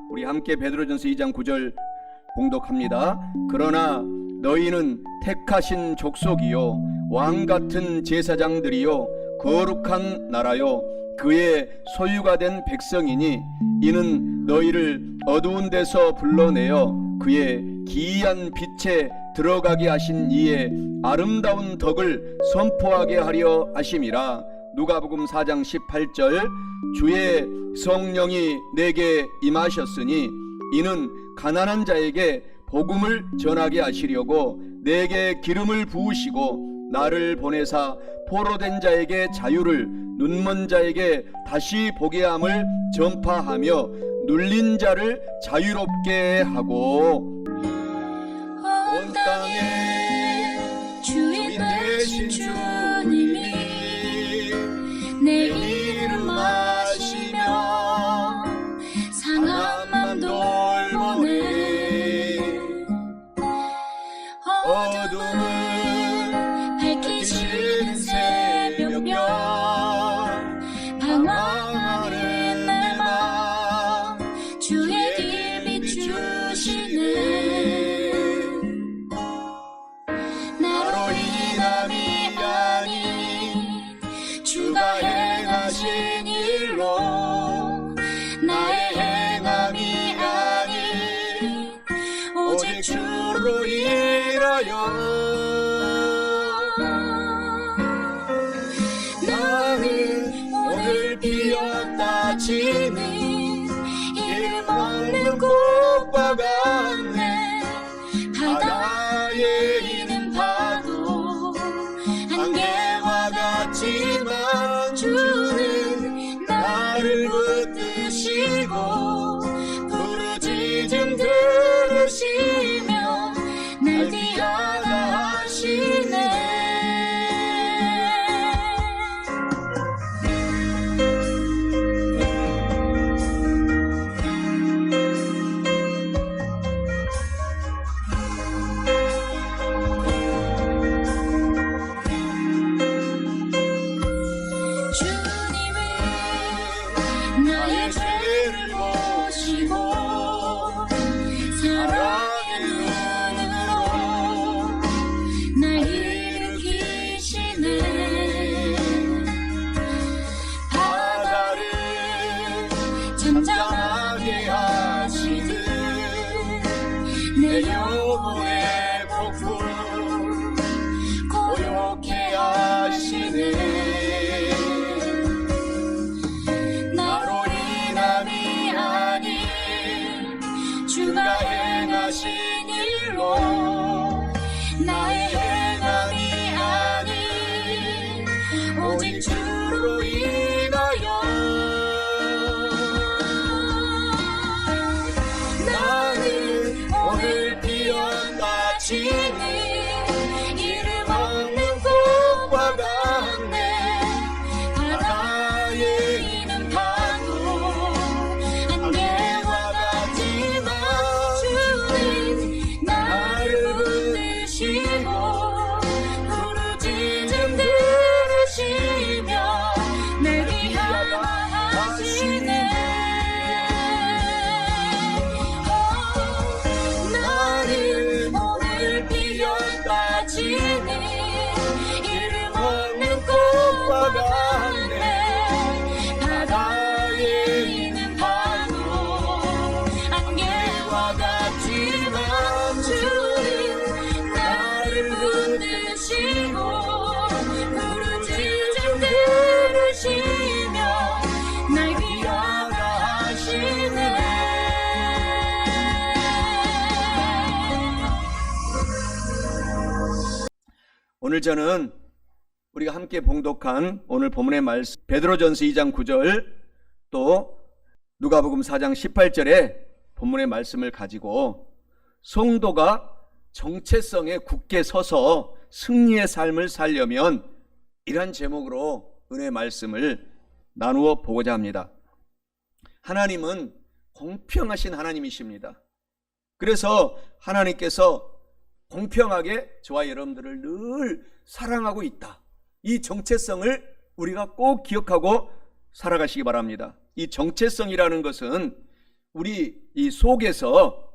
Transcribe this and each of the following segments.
우리 함께 베드로전서 2장 9절 봉독합니다. 그러나 너희는 택하신 족속이요 왕같은 제사장들이요 거룩한 나라요 그의 소유가 된 백성이니 이는 너희를 어두운 데서 불러내어 그의 기이한 빛에 들어가게 하신 이의 아름다운 덕을 선포하게 하려 하심이라. 누가복음 4장 18절 주의 성령이 내게 임하셨으니 이는 가난한 자에게 복음을 전하게 하시려고 내게 기름을 부으시고 나를 보내사 포로된 자에게 자유를 눈먼 자에게 다시 보게 함을 전파하며 눌린 자를 자유롭게 하고 온 땅에 주인 되신 주님이 내 이름 아시며 상한 돌보네 어둠을 밝히시는 새벽별 방황하는 내 맘 주의 길 비추시네 나로 인함이 아닌 주가 행하신 일로 나의 행함이 아닌 오직 주로 인하여 나는 오늘 피었다 지는 이름 없는 꽃과 같네 바다에 있는 파도 안개와 같지만 주는 나를 붙드시고 부르짖음 들으시며 날 귀하다 하시네 나의 죄를 보시고 사랑의 눈으로 날 일으키시네 바다를 잠잠하게 하시듯 내 영혼의 폭풍 고요케 하시네 주가 행하신 일로 나의 행함이 아닌 오직 주로 인하여 나는 오늘 피었다 지는 이름 없는 꽃과 같네 바다에 있는 파도 안개와 같지만 부르짖음 들으시며 날 귀하다 하시네 나는 오늘 피었다 지는 이름 없는 꽃과 같네 바다에 있는 파도 안개와 같지만 주는 나를 붙드시고 부르짖음 들으시며 날 귀하다 하시네 오늘 저는 우리가 함께 봉독한 오늘 본문의 말씀 베드로전서 2장 9절 또 누가복음 4장 18절의 본문의 말씀을 가지고 성도가 정체성에 굳게 서서 승리의 삶을 살려면 이러한 제목으로 은혜의 말씀을 나누어 보고자 합니다. 하나님은 공평하신 하나님이십니다. 그래서 하나님께서 공평하게 저와 여러분들을 늘 사랑하고 있다. 이 정체성을 우리가 꼭 기억하고 살아가시기 바랍니다. 이 정체성이라는 것은 우리 이 속에서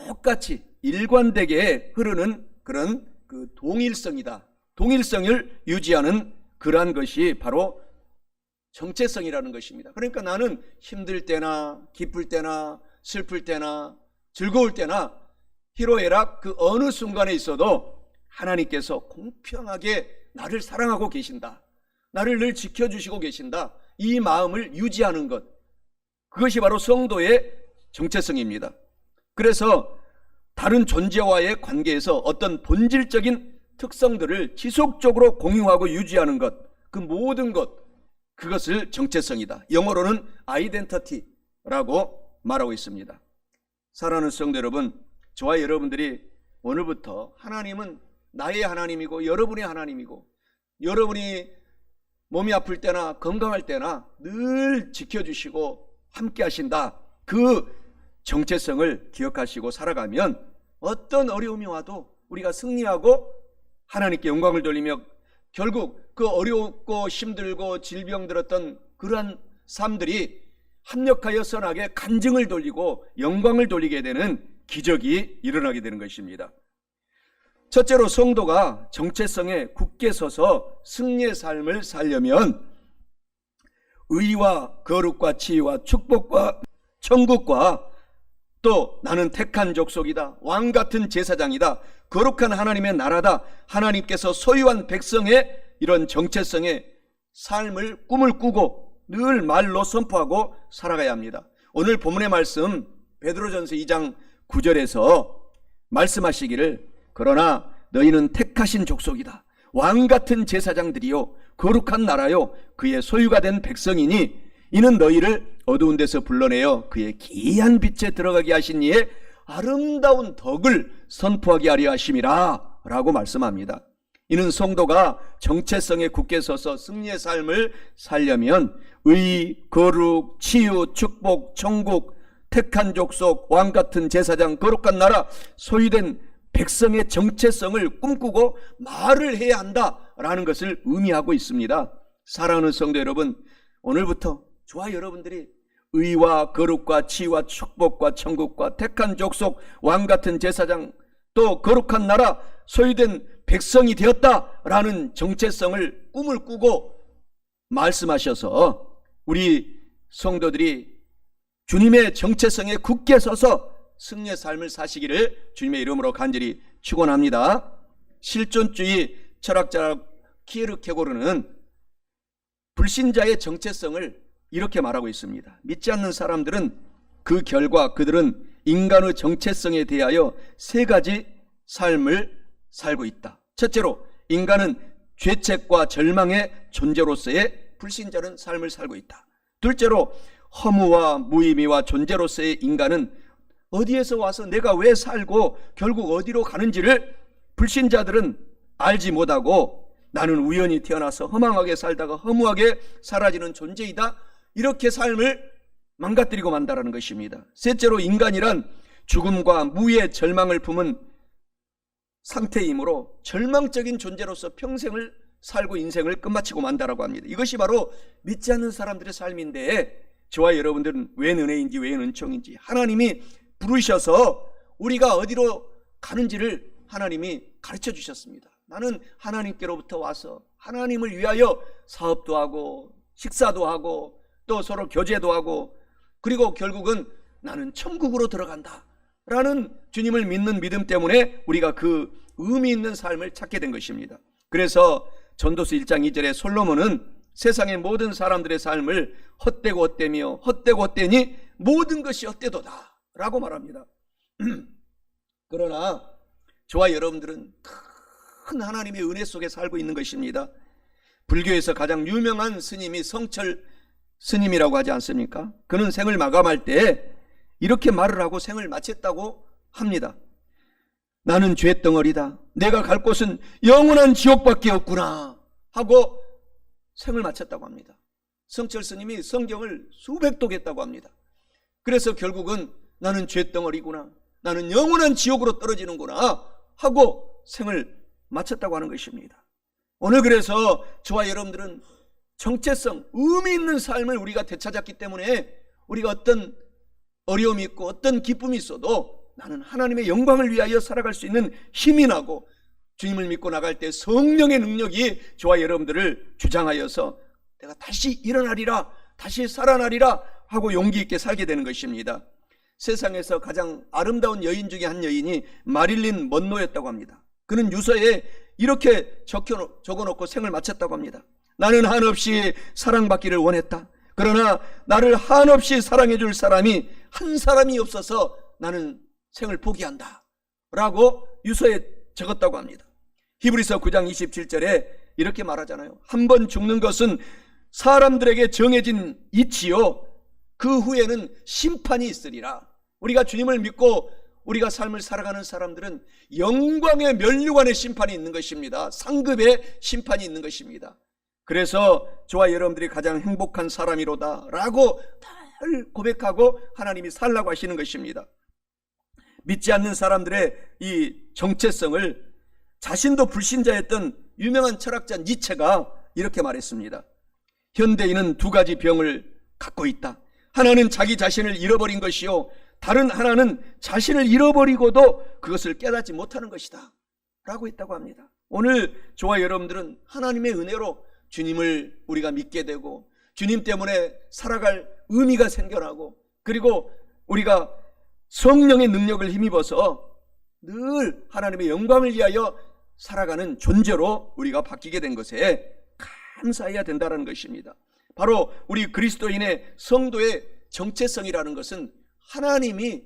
똑같이 일관되게 흐르는 그런 그 동일성이다. 동일성을 유지하는 그러한 것이 바로 정체성이라는 것입니다. 그러니까 나는 힘들 때나 기쁠 때나 슬플 때나 즐거울 때나 희로애락 그 어느 순간에 있어도 하나님께서 공평하게 나를 사랑하고 계신다. 나를 늘 지켜주시고 계신다. 이 마음을 유지하는 것. 그것이 바로 성도의 정체성입니다. 그래서 다른 존재와의 관계에서 어떤 본질적인 특성들을 지속적으로 공유하고 유지하는 것, 그 모든 것, 그것을 정체성이다. 영어로는 아이덴티티라고 말하고 있습니다. 사랑하는 성도 여러분, 저와 여러분들이 오늘부터 하나님은 나의 하나님이고 여러분의 하나님이고, 여러분이 몸이 아플 때나 건강할 때나 늘 지켜주시고 함께 하신다. 그 정체성을 기억하시고 살아가면 어떤 어려움이 와도 우리가 승리하고 하나님께 영광을 돌리며 결국 그 어렵고 힘들고 질병 들었던 그러한 삶들이 합력하여 선하게 간증을 돌리고 영광을 돌리게 되는 기적이 일어나게 되는 것입니다. 첫째로 성도가 정체성에 굳게 서서 승리의 삶을 살려면 의와 거룩과 치유와 축복과 천국과 또 나는 택한 족속이다, 왕같은 제사장이다, 거룩한 하나님의 나라다, 하나님께서 소유한 백성의 이런 정체성의 삶을 꿈을 꾸고 늘 말로 선포하고 살아가야 합니다. 오늘 본문의 말씀 베드로전서 2장 9절에서 말씀하시기를 그러나 너희는 택하신 족속이다, 왕같은 제사장들이요 거룩한 나라요 그의 소유가 된 백성이니 이는 너희를 어두운 데서 불러내어 그의 기이한 빛에 들어가게 하신 이의 아름다운 덕을 선포하게 하려 하심이라 라고 말씀합니다. 이는 성도가 정체성에 굳게 서서 승리의 삶을 살려면 의, 거룩, 치유, 축복, 천국, 택한 족속, 왕같은 제사장, 거룩한 나라, 소유된 백성의 정체성을 꿈꾸고 말을 해야 한다라는 것을 의미하고 있습니다. 사랑하는 성도 여러분, 오늘부터 저와 여러분들이 의와 거룩과 치유와 축복과 천국과 택한 족속, 왕같은 제사장, 또 거룩한 나라, 소유된 백성이 되었다라는 정체성을 꿈을 꾸고 말씀하셔서 우리 성도들이 주님의 정체성에 굳게 서서 승리의 삶을 사시기를 주님의 이름으로 간절히 축원합니다. 실존주의 철학자 키에르케고르는 불신자의 정체성을 이렇게 말하고 있습니다. 믿지 않는 사람들은 그 결과 그들은 인간의 정체성에 대하여 세 가지 삶을 살고 있다. 첫째로 인간은 죄책과 절망의 존재로서의 불신자는 삶을 살고 있다. 둘째로 허무와 무의미와 존재로서의 인간은 어디에서 와서 내가 왜 살고 결국 어디로 가는지를 불신자들은 알지 못하고 나는 우연히 태어나서 허망하게 살다가 허무하게 사라지는 존재이다, 이렇게 삶을 망가뜨리고 만다라는 것입니다. 셋째로 인간이란 죽음과 무의 절망을 품은 상태이므로 절망적인 존재로서 평생을 살고 인생을 끝마치고 만다라고 합니다. 이것이 바로 믿지 않는 사람들의 삶인데 저와 여러분들은 웬 은혜인지 웬 은총인지 하나님이 부르셔서 우리가 어디로 가는지를 하나님이 가르쳐 주셨습니다. 나는 하나님께로부터 와서 하나님을 위하여 사업도 하고 식사도 하고 또 서로 교제도 하고 그리고 결국은 나는 천국으로 들어간다 라는 주님을 믿는 믿음 때문에 우리가 그 의미 있는 삶을 찾게 된 것입니다. 그래서 전도서 1장 2절에 솔로몬은 세상의 모든 사람들의 삶을 헛되고 헛되며 헛되고 헛되니 모든 것이 헛되도다 라고 말합니다. 그러나 저와 여러분들은 큰 하나님의 은혜 속에 살고 있는 것입니다. 불교에서 가장 유명한 스님이 성철 스님이라고 하지 않습니까? 그는 생을 마감할 때 이렇게 말을 하고 생을 마쳤다고 합니다. 나는 죄덩어리다. 내가 갈 곳은 영원한 지옥밖에 없구나 하고 생을 마쳤다고 합니다. 성철 스님이 성경을 수백 독했다고 합니다. 그래서 결국은 나는 죄덩어리구나, 나는 영원한 지옥으로 떨어지는구나 하고 생을 마쳤다고 하는 것입니다. 오늘 그래서 저와 여러분들은 정체성, 의미 있는 삶을 우리가 되찾았기 때문에 우리가 어떤 어려움이 있고 어떤 기쁨이 있어도 나는 하나님의 영광을 위하여 살아갈 수 있는 힘이 나고, 주님을 믿고 나갈 때 성령의 능력이 저와 여러분들을 주장하여서 내가 다시 일어나리라, 다시 살아나리라 하고 용기 있게 살게 되는 것입니다. 세상에서 가장 아름다운 여인 중에 한 여인이 마릴린 먼로였다고 합니다. 그는 유서에 이렇게 적어놓고 생을 마쳤다고 합니다. 나는 한없이 사랑받기를 원했다. 그러나 나를 한없이 사랑해 줄 사람이 한 사람이 없어서 나는 생을 포기한다 라고 유서에 적었다고 합니다. 히브리서 9장 27절에 이렇게 말하잖아요. 한 번 죽는 것은 사람들에게 정해진 이치요, 그 후에는 심판이 있으리라. 우리가 주님을 믿고 우리가 삶을 살아가는 사람들은 영광의 면류관의 심판이 있는 것입니다. 상급의 심판이 있는 것입니다. 그래서 저와 여러분들이 가장 행복한 사람이로다 라고 늘 고백하고 하나님이 살라고 하시는 것입니다. 믿지 않는 사람들의 이 정체성을 자신도 불신자였던 유명한 철학자 니체가 이렇게 말했습니다. 현대인은 두 가지 병을 갖고 있다. 하나는 자기 자신을 잃어버린 것이요, 다른 하나는 자신을 잃어버리고도 그것을 깨닫지 못하는 것이다 라고 했다고 합니다. 오늘 저와 여러분들은 하나님의 은혜로 주님을 우리가 믿게 되고 주님 때문에 살아갈 의미가 생겨나고, 그리고 우리가 성령의 능력을 힘입어서 늘 하나님의 영광을 위하여 살아가는 존재로 우리가 바뀌게 된 것에 감사해야 된다는 것입니다. 바로 우리 그리스도인의 성도의 정체성이라는 것은 하나님이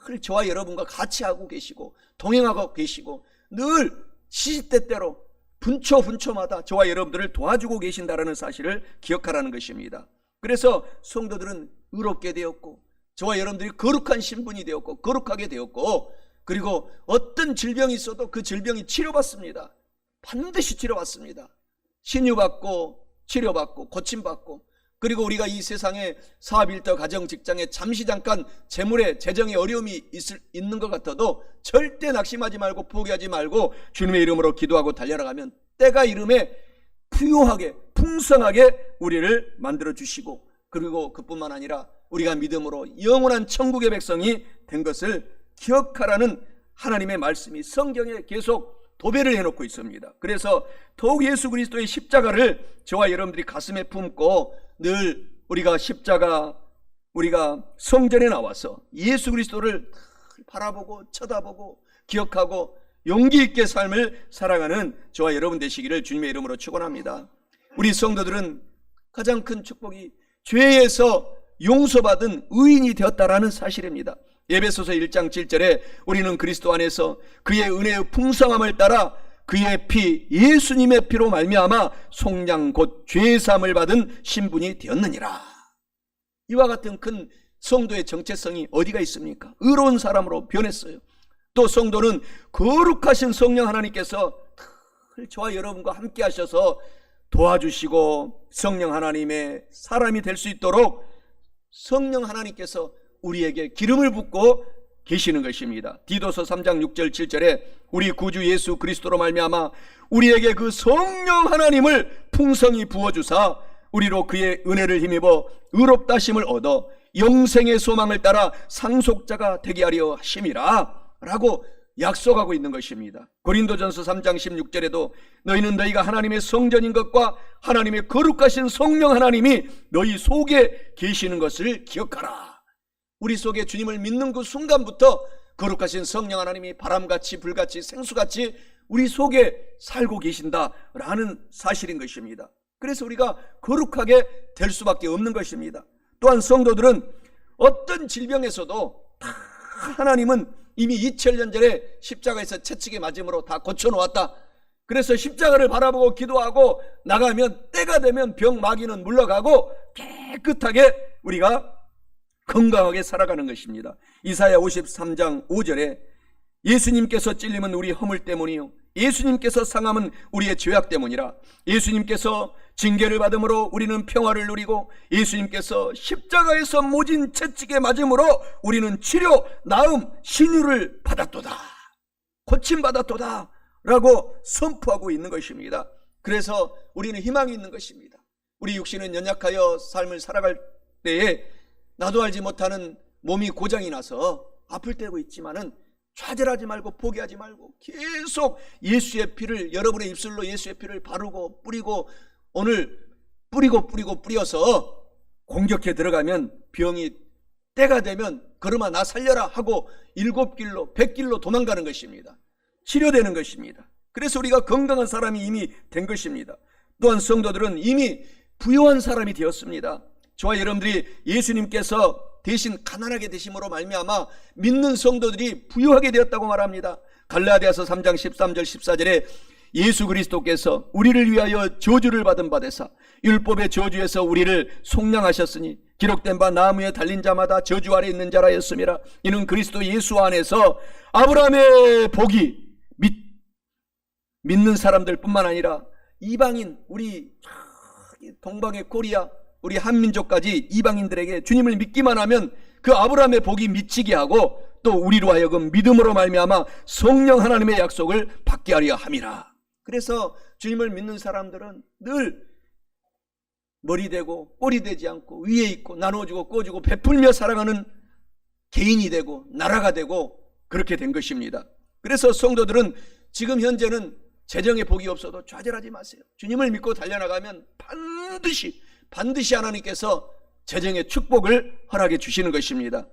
늘 저와 여러분과 같이 하고 계시고 동행하고 계시고 늘 시시때때로 분초분초마다 저와 여러분들을 도와주고 계신다는 사실을 기억하라는 것입니다. 그래서 성도들은 의롭게 되었고 저와 여러분들이 거룩한 신분이 되었고 거룩하게 되었고, 그리고 어떤 질병이 있어도 그 질병이 치료받습니다. 반드시 치료받습니다. 신유받고 치료받고 고침받고, 그리고 우리가 이 세상에 사업, 일터, 가정, 직장에 잠시 잠깐 재정에 어려움이 있는 것 같아도 절대 낙심하지 말고 포기하지 말고 주님의 이름으로 기도하고 달려나가면 때가 이름에 부유하게 풍성하게 우리를 만들어 주시고, 그리고 그뿐만 아니라 우리가 믿음으로 영원한 천국의 백성이 된 것을 기억하라는 하나님의 말씀이 성경에 계속 도배를 해놓고 있습니다. 그래서 더욱 예수 그리스도의 십자가를 저와 여러분들이 가슴에 품고 늘 우리가 우리가 성전에 나와서 예수 그리스도를 바라보고 쳐다보고 기억하고 용기 있게 삶을 살아가는 저와 여러분 되시기를 주님의 이름으로 축원합니다. 우리 성도들은 가장 큰 축복이 죄에서 용서받은 의인이 되었다라는 사실입니다. 에베소서 1장 7절에 우리는 그리스도 안에서 그의 은혜의 풍성함을 따라 그의 피 예수님의 피로 말미암아 속량 곧 죄사함을 받은 신분이 되었느니라. 이와 같은 큰 성도의 정체성이 어디가 있습니까? 의로운 사람으로 변했어요. 또 성도는 거룩하신 성령 하나님께서 늘 저와 여러분과 함께 하셔서 도와주시고 성령 하나님의 사람이 될 수 있도록 성령 하나님께서 우리에게 기름을 붓고 계시는 것입니다. 디도서 3장 6절 7절에 우리 구주 예수 그리스도로 말미암아 우리에게 그 성령 하나님을 풍성히 부어주사 우리로 그의 은혜를 힘입어 의롭다 하심을 얻어 영생의 소망을 따라 상속자가 되게 하려 하심이라 라고 약속하고 있는 것입니다. 고린도전서 3장 16절에도 너희는 너희가 하나님의 성전인 것과 하나님의 거룩하신 성령 하나님이 너희 속에 계시는 것을 기억하라. 우리 속에 주님을 믿는 그 순간부터 거룩하신 성령 하나님이 바람같이 불같이 생수같이 우리 속에 살고 계신다라는 사실인 것입니다. 그래서 우리가 거룩하게 될 수밖에 없는 것입니다. 또한 성도들은 어떤 질병에서도 다 하나님은 이미 2000년 전에 십자가에서 채찍에 맞음으로 다 고쳐놓았다. 그래서 십자가를 바라보고 기도하고 나가면 때가 되면 병 마귀는 물러가고 깨끗하게 우리가 건강하게 살아가는 것입니다. 이사야 53장 5절에 예수님께서 찔림은 우리 허물 때문이요 예수님께서 상함은 우리의 죄악 때문이라. 예수님께서 징계를 받음으로 우리는 평화를 누리고 예수님께서 십자가에서 모진 채찍에 맞음으로 우리는 치료, 나음, 신유를 받았도다. 고침받았도다 라고 선포하고 있는 것입니다. 그래서 우리는 희망이 있는 것입니다. 우리 육신은 연약하여 삶을 살아갈 때에 나도 알지 못하는 몸이 고장이 나서 아플 때도 있지만은 좌절하지 말고 포기하지 말고 계속 예수의 피를, 여러분의 입술로 예수의 피를 바르고 뿌리고, 오늘 뿌리고 뿌려서 공격해 들어가면 병이 때가 되면 걸음아 나 살려라 하고 7길로 100길로 도망가는 것입니다. 치료되는 것입니다. 그래서 우리가 건강한 사람이 이미 된 것입니다. 또한 성도들은 이미 부요한 사람이 되었습니다. 저와 여러분들이 예수님께서 대신 가난하게 되심으로 말미암아 믿는 성도들이 부유하게 되었다고 말합니다. 갈라디아서 3장 13절 14절에 예수 그리스도께서 우리를 위하여 저주를 받은 바 되사 율법의 저주에서 우리를 속량하셨으니 기록된 바 나무에 달린 자마다 저주 아래 있는 자라 였음이라. 이는 그리스도 예수 안에서 아브라함의 복이 믿는 사람들 뿐만 아니라 이방인, 우리 동방의 코리아, 우리 한민족까지 이방인들에게 주님을 믿기만 하면 그 아브라함의 복이 미치게 하고, 또 우리로 하여금 믿음으로 말미암아 성령 하나님의 약속을 받게 하려 함이라. 그래서 주님을 믿는 사람들은 늘 머리 되고 꼬리 되지 않고 위에 있고 나눠주고 꿔주고 베풀며 살아가는 개인이 되고 나라가 되고 그렇게 된 것입니다. 그래서 성도들은 지금 현재는 재정의 복이 없어도 좌절하지 마세요. 주님을 믿고 달려나가면 반드시 하나님께서 재정의 축복을 허락해 주시는 것입니다.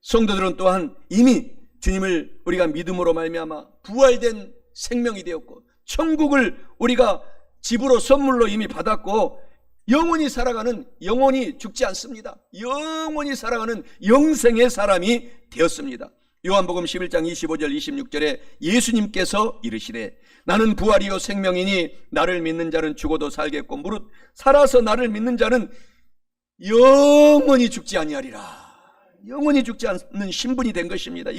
성도들은 또한 이미 주님을 우리가 믿음으로 말미암아 부활된 생명이 되었고 천국을 우리가 집으로 선물로 이미 받았고 영원히 살아가는, 영원히 죽지 않습니다. 영원히 살아가는 영생의 사람이 되었습니다. 요한복음 11장 25절 26절에 예수님께서 이르시되 나는 부활이요 생명이니 나를 믿는 자는 죽어도 살겠고 무릇 살아서 나를 믿는 자는 영원히 죽지 아니하리라. 영원히 죽지 않는 신분이 된 것입니다.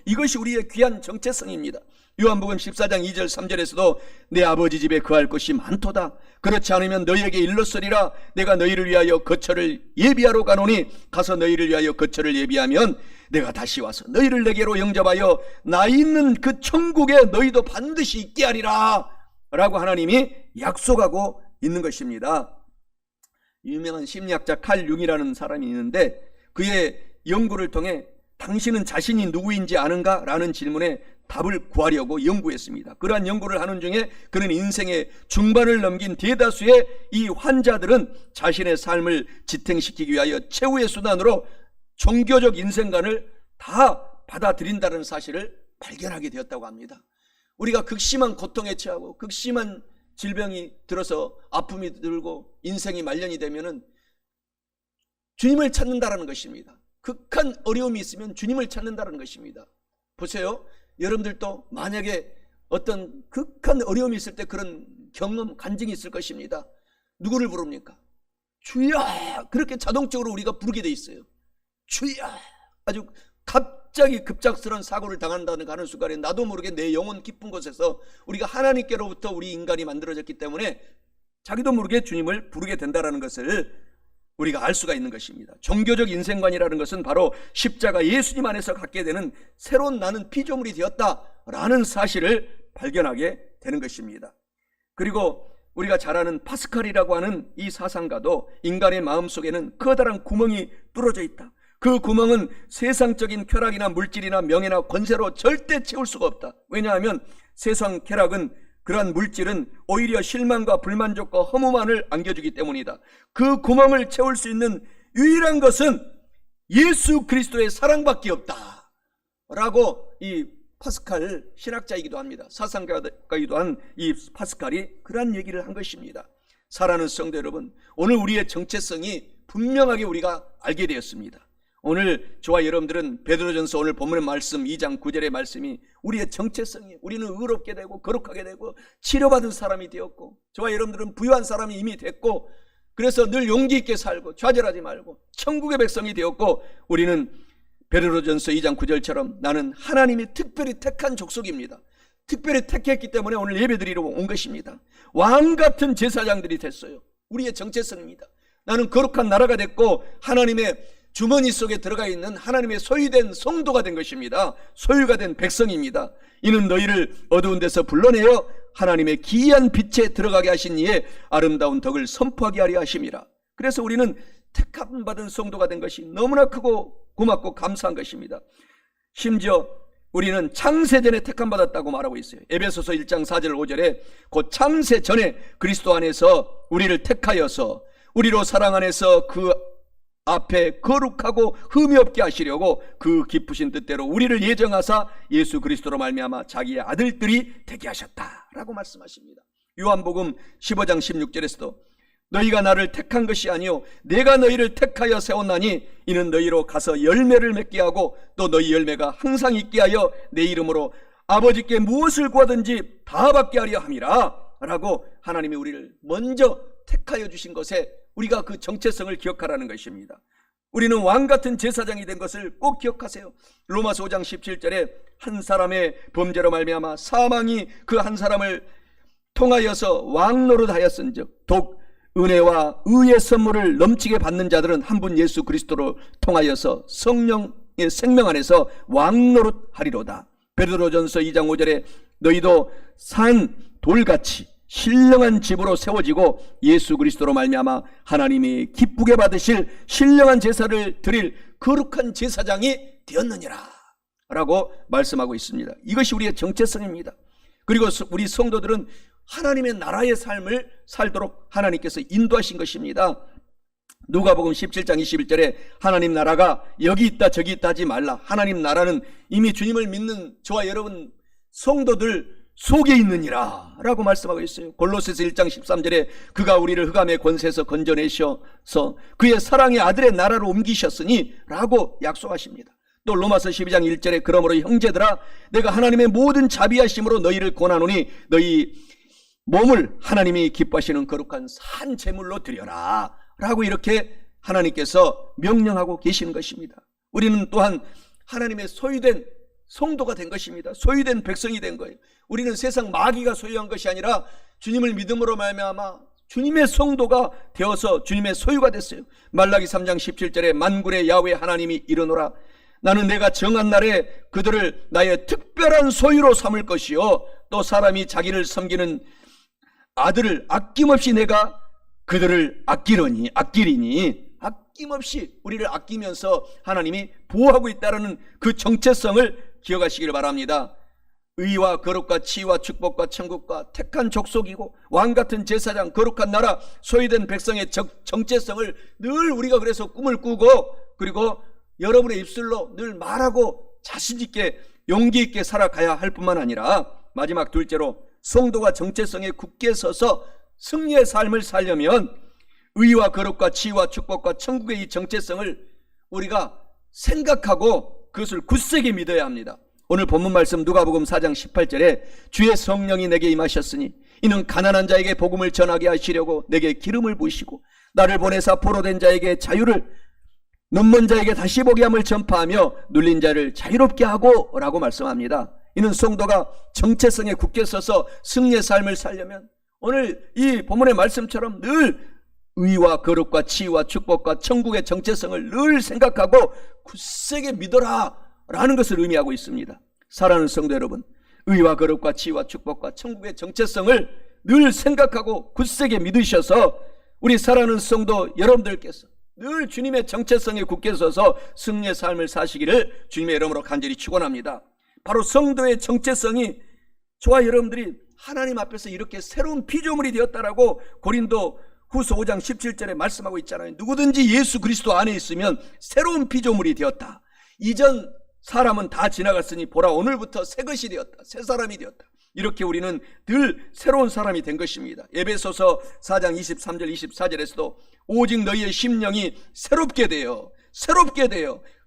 이것이 우리의 귀한 정체성입니다. 요한복음 14장 2절 3절에서도 내 아버지 집에 거할 것이 많도다. 그렇지 않으면 너희에게 일렀으리라. 내가 너희를 위하여 거처를 예비하러 가노니 가서 너희를 위하여 거처를 예비하면 내가 다시 와서 너희를 내게로 영접하여 나 있는 그 천국에 너희도 반드시 있게 하리라 라고 하나님이 약속하고 있는 것입니다. 유명한 심리학자 칼 융이라는 사람이 있는데 그의 연구를 통해 당신은 자신이 누구인지 아는가? 라는 질문에 답을 구하려고 연구했습니다. 그러한 연구를 하는 중에 그는 인생의 중반을 넘긴 대다수의 이 환자들은 자신의 삶을 지탱시키기 위하여 최후의 수단으로 종교적 인생관을 다 받아들인다는 사실을 발견하게 되었다고 합니다. 우리가 극심한 고통에 처하고 극심한 질병이 들어서 아픔이 들고 인생이 말년이 되면은 주님을 찾는다라는 것입니다. 극한 어려움이 있으면 주님을 찾는다는 것입니다. 보세요. 여러분들도 만약에 어떤 극한 어려움이 있을 때 그런 경험, 간증이 있을 것입니다. 누구를 부릅니까? 주여! 그렇게 자동적으로 우리가 부르게 돼 있어요. 주여! 아주 갑자기 급작스러운 사고를 당한다는 하는 순간에 나도 모르게 내 영혼 깊은 곳에서 우리가 하나님께로부터 우리 인간이 만들어졌기 때문에 자기도 모르게 주님을 부르게 된다는 것을 우리가 알 수가 있는 것입니다. 종교적 인생관이라는 것은 바로 십자가 예수님 안에서 갖게 되는 새로운 나는 피조물이 되었다라는 사실을 발견하게 되는 것입니다. 그리고 우리가 잘 아는 파스칼이라고 하는 이 사상가도 인간의 마음속에는 커다란 구멍이 뚫어져 있다. 그 구멍은 세상적인 쾌락이나 물질이나 명예나 권세로 절대 채울 수가 없다. 왜냐하면 세상 쾌락은, 그러한 물질은 오히려 실망과 불만족과 허무만을 안겨주기 때문이다. 그 구멍을 채울 수 있는 유일한 것은 예수 그리스도의 사랑밖에 없다 라고 이 파스칼, 신학자이기도 합니다. 사상가이기도 한 이 파스칼이 그러한 얘기를 한 것입니다. 사랑하는 성도 여러분, 오늘 우리의 정체성이 분명하게 우리가 알게 되었습니다. 오늘 저와 여러분들은 베드로전서 오늘 본문의 말씀 2장 9절의 말씀이 우리의 정체성이, 우리는 의롭게 되고 거룩하게 되고 치료받은 사람이 되었고, 저와 여러분들은 부유한 사람이 이미 됐고, 그래서 늘 용기 있게 살고 좌절하지 말고 천국의 백성이 되었고, 우리는 베드로전서 2장 9절처럼 나는 하나님이 특별히 택한 족속입니다. 특별히 택했기 때문에 오늘 예배드리러 온 것입니다. 왕같은 제사장들이 됐어요. 우리의 정체성입니다. 나는 거룩한 나라가 됐고 하나님의 주머니 속에 들어가 있는 하나님의 소유된 성도가 된 것입니다. 소유가 된 백성입니다. 이는 너희를 어두운 데서 불러내어 하나님의 기이한 빛에 들어가게 하신 이의 아름다운 덕을 선포하게 하려 하심이라. 그래서 우리는 택함 받은 성도가 된 것이 너무나 크고 고맙고 감사한 것입니다. 심지어 우리는 창세전에 택함 받았다고 말하고 있어요. 에베소서 1장 4절 5절에 곧 창세 전에 그리스도 안에서 우리를 택하여서 우리로 사랑 안에서 그 앞에 거룩하고 흠이 없게 하시려고 그 기쁘신 뜻대로 우리를 예정하사 예수 그리스도로 말미암아 자기의 아들들이 되게 하셨다라고 말씀하십니다. 요한복음 15장 16절에서도 너희가 나를 택한 것이 아니요 내가 너희를 택하여 세웠나니 이는 너희로 가서 열매를 맺게 하고 또 너희 열매가 항상 있게 하여 내 이름으로 아버지께 무엇을 구하든지 다 받게 하려 함이라 라고 하나님이 우리를 먼저 택하여 주신 것에 우리가 그 정체성을 기억하라는 것입니다. 우리는 왕같은 제사장이 된 것을 꼭 기억하세요. 로마서 5장 17절에 한 사람의 범죄로 말미암아 사망이 그 한 사람을 통하여서 왕노릇 하였은즉 독 은혜와 의의 선물을 넘치게 받는 자들은 한 분 예수 그리스도로 통하여서 성령의 생명 안에서 왕노릇 하리로다. 베드로전서 2장 5절에 너희도 산 돌같이 신령한 집으로 세워지고 예수 그리스도로 말미암아 하나님이 기쁘게 받으실 신령한 제사를 드릴 거룩한 제사장이 되었느니라 라고 말씀하고 있습니다. 이것이 우리의 정체성입니다. 그리고 우리 성도들은 하나님의 나라의 삶을 살도록 하나님께서 인도하신 것입니다. 누가복음 17장 21절에 하나님 나라가 여기 있다 저기 있다 하지 말라. 하나님 나라는 이미 주님을 믿는 저와 여러분 성도들 속에 있느니라 라고 말씀하고 있어요. 골로새서 1장 13절에 그가 우리를 흑암의 권세에서 건져내셔서 그의 사랑의 아들의 나라로 옮기셨으니 라고 약속하십니다. 또 로마서 12장 1절에 그러므로 형제들아 내가 하나님의 모든 자비하심으로 너희를 권하노니 너희 몸을 하나님이 기뻐하시는 거룩한 산 제물로 드려라 라고 이렇게 하나님께서 명령하고 계시는 것입니다. 우리는 또한 하나님의 소유된 성도가 된 것입니다. 소유된 백성이 된 거예요. 우리는 세상 마귀가 소유한 것이 아니라 주님을 믿음으로 말미암아 주님의 성도가 되어서 주님의 소유가 됐어요. 말라기 3장 17절에 만군의 야훼 하나님이 이르노라 나는 내가 정한 날에 그들을 나의 특별한 소유로 삼을 것이요 또 사람이 자기를 섬기는 아들을 아낌없이 내가 그들을 아끼리니 아낌없이 우리를 아끼면서 하나님이 보호하고 있다는 그 정체성을 기억하시길 바랍니다. 의와 거룩과 치유와 축복과 천국과 택한 족속이고 왕같은 제사장 거룩한 나라 소유된 백성의 정체성을 늘 우리가 그래서 꿈을 꾸고 그리고 여러분의 입술로 늘 말하고 자신있게 용기있게 살아가야 할 뿐만 아니라 마지막 둘째로 성도가 정체성에 굳게 서서 승리의 삶을 살려면 의와 거룩과 치유와 축복과 천국의 이 정체성을 우리가 생각하고 그것을 굳세게 믿어야 합니다. 오늘 본문 말씀 누가복음 4장 18절에 주의 성령이 내게 임하셨으니 이는 가난한 자에게 복음을 전하게 하시려고 내게 기름을 부으시고 나를 보내사 포로된 자에게 자유를 눈먼 자에게 다시 보게 함을 전파하며 눌린 자를 자유롭게 하고 라고 말씀합니다. 이는 성도가 정체성에 굳게 서서 승리의 삶을 살려면 오늘 이 본문의 말씀처럼 늘 의와 거룩과 치유와 축복과 천국의 정체성을 늘 생각하고 굳세게 믿어라 라는 것을 의미하고 있습니다. 사랑하는 성도 여러분, 의와 거룩과 치유와 축복과 천국의 정체성을 늘 생각하고 굳세게 믿으셔서 우리 사랑하는 성도 여러분들께서 늘 주님의 정체성에 굳게 서서 승리의 삶을 사시기를 주님의 이름으로 간절히 축원합니다. 바로 성도의 정체성이 저와 여러분들이 하나님 앞에서 이렇게 새로운 피조물이 되었다라고 고린도 후서 5장 17절에 말씀하고 있잖아요. 누구든지 예수 그리스도 안에 있으면 새로운 피조물이 되었다. 이전 사람은 다 지나갔으니 보라 오늘부터 새 것이 되었다. 새 사람이 되었다. 이렇게 우리는 늘 새로운 사람이 된 것입니다. 에베소서 4장 23절 24절에서도 오직 너희의 심령이 새롭게 되어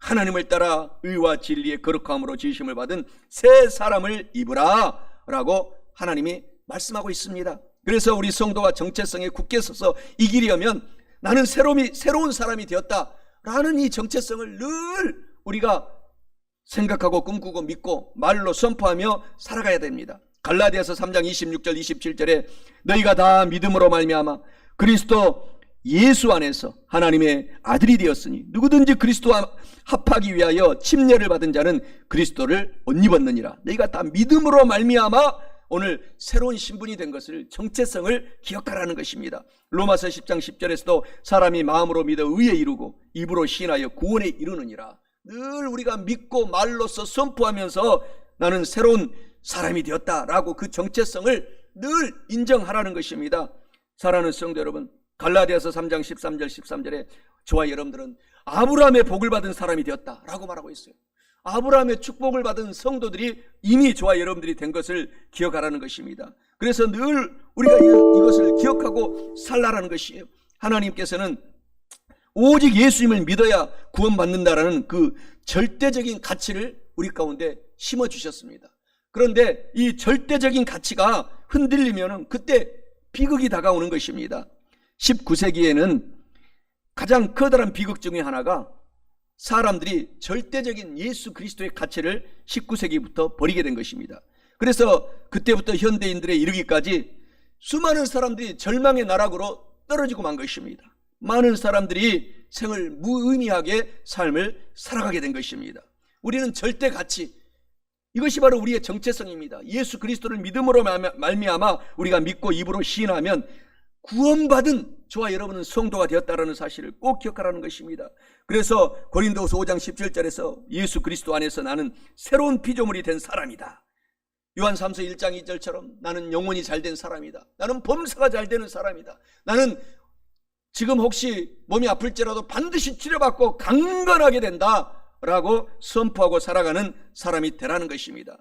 하나님을 따라 의와 진리의 거룩함으로 지으심을 받은 새 사람을 입으라 라고 하나님이 말씀하고 있습니다. 그래서 우리 성도가 정체성에 굳게 서서 이기려면 나는 새로운 사람이 되었다라는 이 정체성을 늘 우리가 생각하고 꿈꾸고 믿고 말로 선포하며 살아가야 됩니다. 갈라디아서 3장 26절 27절에 너희가 다 믿음으로 말미암아 그리스도 예수 안에서 하나님의 아들이 되었으니 누구든지 그리스도와 합하기 위하여 침례를 받은 자는 그리스도를 옷 입었느니라. 너희가 다 믿음으로 말미암아 오늘 새로운 신분이 된 것을, 정체성을 기억하라는 것입니다. 로마서 10장 10절에서도 사람이 마음으로 믿어 의에 이르고 입으로 시인하여 구원에 이르느니라. 늘 우리가 믿고 말로써 선포하면서 나는 새로운 사람이 되었다라고 그 정체성을 늘 인정하라는 것입니다. 사랑하는 성도 여러분, 갈라디아서 3장 13절 13절에 저와 여러분들은 아브라함의 복을 받은 사람이 되었다라고 말하고 있어요. 아브라함의 축복을 받은 성도들이 이미 저와 여러분들이 된 것을 기억하라는 것입니다. 그래서 늘 우리가 이것을 기억하고 살라라는 것이에요. 하나님께서는 오직 예수님을 믿어야 구원받는다라는 그 절대적인 가치를 우리 가운데 심어주셨습니다. 그런데 이 절대적인 가치가 흔들리면 그때 비극이 다가오는 것입니다. 19세기에는 가장 커다란 비극 중에 하나가 사람들이 절대적인 예수 그리스도의 가치를 19세기부터 버리게 된 것입니다. 그래서 그때부터 현대인들에 이르기까지 수많은 사람들이 절망의 나락으로 떨어지고 만 것입니다. 많은 사람들이 생을 무의미하게 삶을 살아가게 된 것입니다. 우리는 절대 가치, 이것이 바로 우리의 정체성입니다. 예수 그리스도를 믿음으로 말미암아 우리가 믿고 입으로 시인하면 구원받은 저와 여러분은 성도가 되었다라는 사실을 꼭 기억하라는 것입니다. 그래서 고린도후서 5장 17절에서 예수 그리스도 안에서 나는 새로운 피조물이 된 사람이다. 요한 3서 1장 2절처럼 나는 영혼이 잘된 사람이다. 나는 범사가 잘 되는 사람이다. 나는 지금 혹시 몸이 아플지라도 반드시 치료받고 강건하게 된다 라고 선포하고 살아가는 사람이 되라는 것입니다.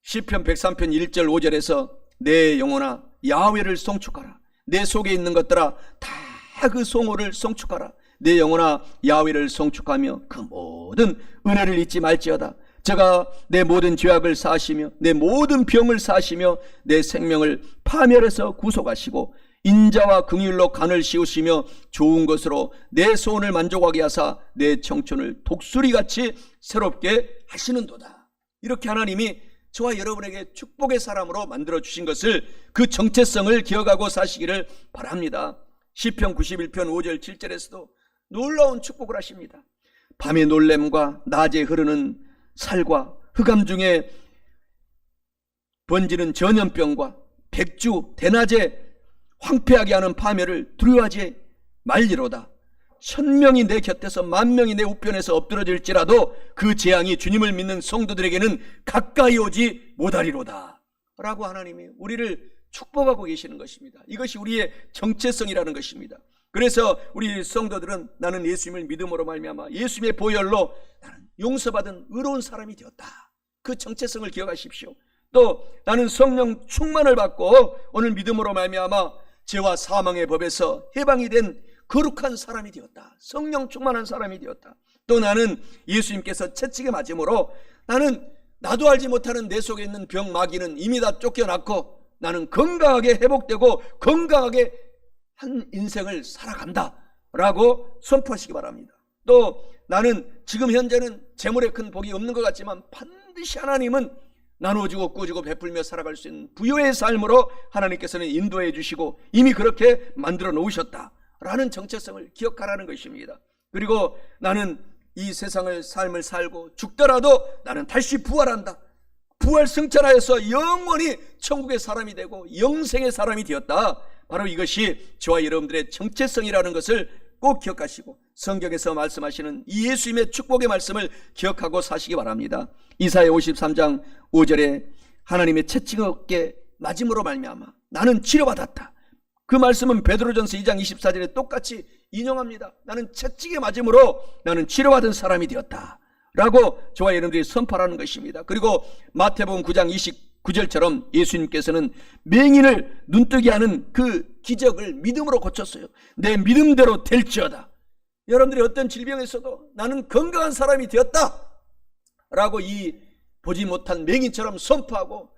시편 103편 1절 5절에서 내 영혼아 야훼를 송축하라. 내 속에 있는 것들아 다 그 송호를 송축하라. 내 영혼아 야훼를 송축하며 그 모든 은혜를 잊지 말지어다. 저가 내 모든 죄악을 사하시며 내 모든 병을 사하시며 내 생명을 파멸해서 구속하시고 인자와 긍휼로 간을 씌우시며 좋은 것으로 내 소원을 만족하게 하사 내 청춘을 독수리같이 새롭게 하시는도다. 이렇게 하나님이 저와 여러분에게 축복의 사람으로 만들어주신 것을, 그 정체성을 기억하고 사시기를 바랍니다. 시편 91편 5절 7절에서도 놀라운 축복을 하십니다. 밤의 놀램과 낮에 흐르는 살과 흑암 중에 번지는 전염병과 백주 대낮에 황폐하게 하는 파멸을 두려워하지 말리로다. 1000명이 내 곁에서 10,000명이 내 우편에서 엎드러질지라도 그 재앙이 주님을 믿는 성도들에게는 가까이 오지 못하리로다 라고 하나님이 우리를 축복하고 계시는 것입니다. 이것이 우리의 정체성이라는 것입니다. 그래서 우리 성도들은 나는 예수님을 믿음으로 말미암아 예수님의 보혈로 나는 용서받은 의로운 사람이 되었다. 그 정체성을 기억하십시오. 또 나는 성령 충만을 받고 오늘 믿음으로 말미암아 죄와 사망의 법에서 해방이 된 거룩한 사람이 되었다. 성령 충만한 사람이 되었다. 또 나는 예수님께서 채찍에 맞음으로 나는 나도 알지 못하는 내 속에 있는 병 마귀는 이미 다 쫓겨났고 나는 건강하게 회복되고 건강하게 한 인생을 살아간다 라고 선포하시기 바랍니다. 또 나는 지금 현재는 재물에 큰 복이 없는 것 같지만 반드시 하나님은 나누어주고 꾸어주고 베풀며 살아갈 수 있는 부요의 삶으로 하나님께서는 인도해 주시고 이미 그렇게 만들어 놓으셨다 라는 정체성을 기억하라는 것입니다. 그리고 나는 이 세상을 삶을 살고 죽더라도 나는 다시 부활한다. 부활 승천하여서 영원히 천국의 사람이 되고 영생의 사람이 되었다. 바로 이것이 저와 여러분들의 정체성이라는 것을 꼭 기억하시고 성경에서 말씀하시는 이 예수님의 축복의 말씀을 기억하고 사시기 바랍니다. 이사야 53장 5절에 하나님의 채찍에 맞음으로 말미암아 나는 치료받았다. 그 말씀은 베드로전서 2장 24절에 똑같이 인용합니다. 나는 채찍에 맞음으로 나는 치료받은 사람이 되었다 라고 저와 여러분들이 선포하는 것입니다. 그리고 마태복음 9장 29절처럼 예수님께서는 맹인을 눈뜨게 하는 그 기적을 믿음으로 고쳤어요. 내 믿음대로 될지어다. 여러분들이 어떤 질병에서도 나는 건강한 사람이 되었다 라고 이 보지 못한 맹인처럼 선포하고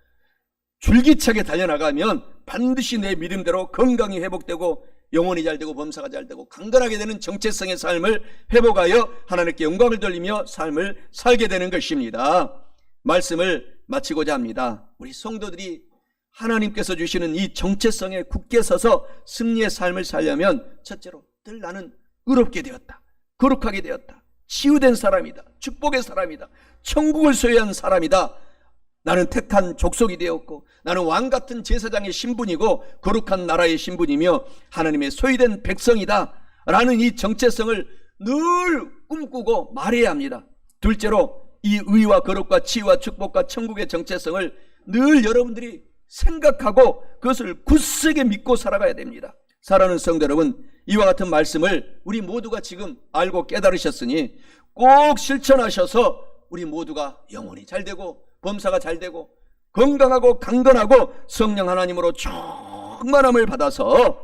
줄기차게 달려나가면 반드시 내 믿음대로 건강이 회복되고 영혼이 잘되고 범사가 잘되고 강건하게 되는 정체성의 삶을 회복하여 하나님께 영광을 돌리며 삶을 살게 되는 것입니다. 말씀을 마치고자 합니다. 우리 성도들이 하나님께서 주시는 이 정체성에 굳게 서서 승리의 삶을 살려면 첫째로 늘 나는 의롭게 되었다. 거룩하게 되었다. 치유된 사람이다. 축복의 사람이다. 천국을 소유한 사람이다 나는 택한 족속이 되었고 나는 왕같은 제사장의 신분이고 거룩한 나라의 신분이며 하나님의 소유된 백성이다 라는 이 정체성을 늘 꿈꾸고 말해야 합니다. 둘째로 이 의와 거룩과 치유와 축복과 천국의 정체성을 늘 여러분들이 생각하고 그것을 굳세게 믿고 살아가야 됩니다. 사랑하는 성도 여러분, 이와 같은 말씀을 우리 모두가 지금 알고 깨달으셨으니 꼭 실천하셔서 우리 모두가 영혼이 잘되고 범사가 잘되고 건강하고 강건하고 성령 하나님으로 충만함을 받아서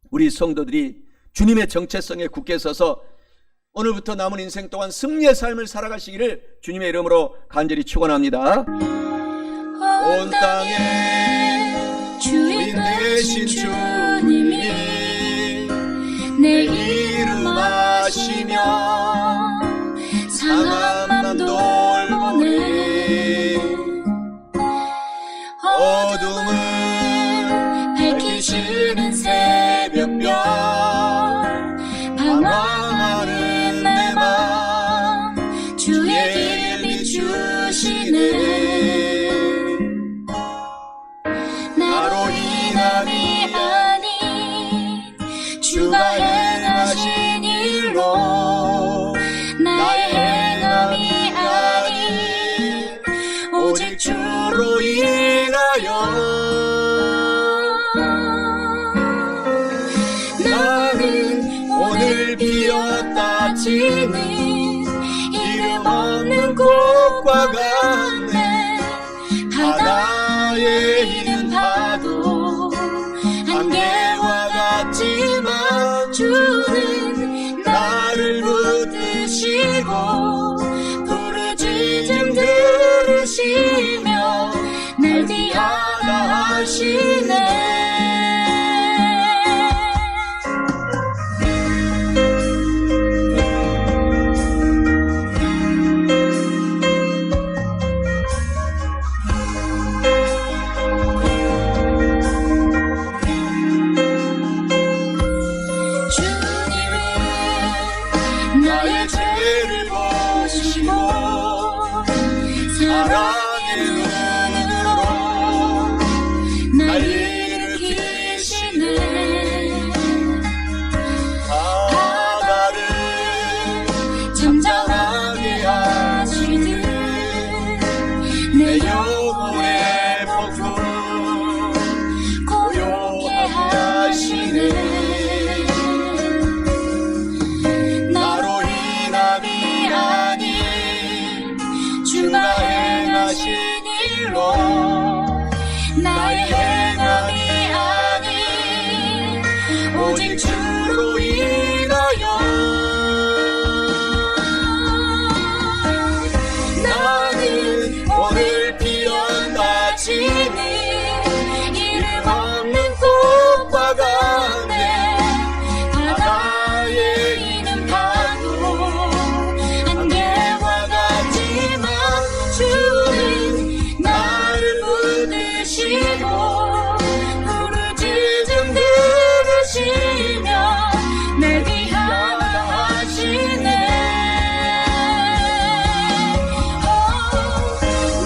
우리 성도들이 주님의 정체성에 굳게 서서 오늘부터 남은 인생 동안 승리의 삶을 살아가시기를 주님의 이름으로 간절히 축원합니다. 온 땅에 주인 되신 주님이 내 이름 아시며 상한 맘 돌보네 어둠을 밝히시는 새벽별 방황하는 내 맘 주의 길 비추시네 나로 인함이 아닌 주가 행하신 일로 나의 행함이 아닌 오직 주로 인하여 나는 오늘 비었다 지는 이름 없는 꽃과 같네 바다에 있는 파도 안개와 같지만 주는 나를 붙드시고 부르짖음 들으시며 날 귀하다 하시네 나의 죄를 보시고 사랑의 눈으로 날 일으키시네 바다를 잠잠하게 하시듯 내 영혼의 폭풍 고요케 하시네 주가 행하신 일로 나의 행함이 아닌 오직 주로 인하여 나는 오늘 피었다 지는 이름 없는 꽃과 같네 바다에 있는 파도 안개와 같지만 주는 나를 붙드시고 부르짖음 들으시며 날 귀하다 하시네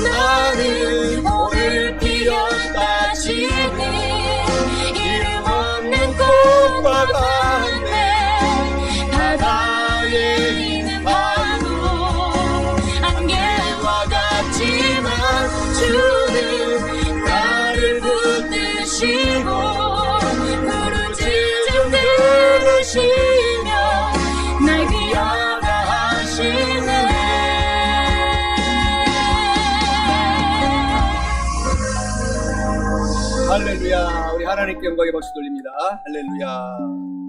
나는 오늘 피었다 지는 이름 없는 꽃과 같네 바다에 있는 파도 안개와 같지만 주는 나를 붙드시고 부르짖음 들으시며 날 귀하다 하시네 할렐루야 우리 하나님께 영광의 박수 돌립니다 할렐루야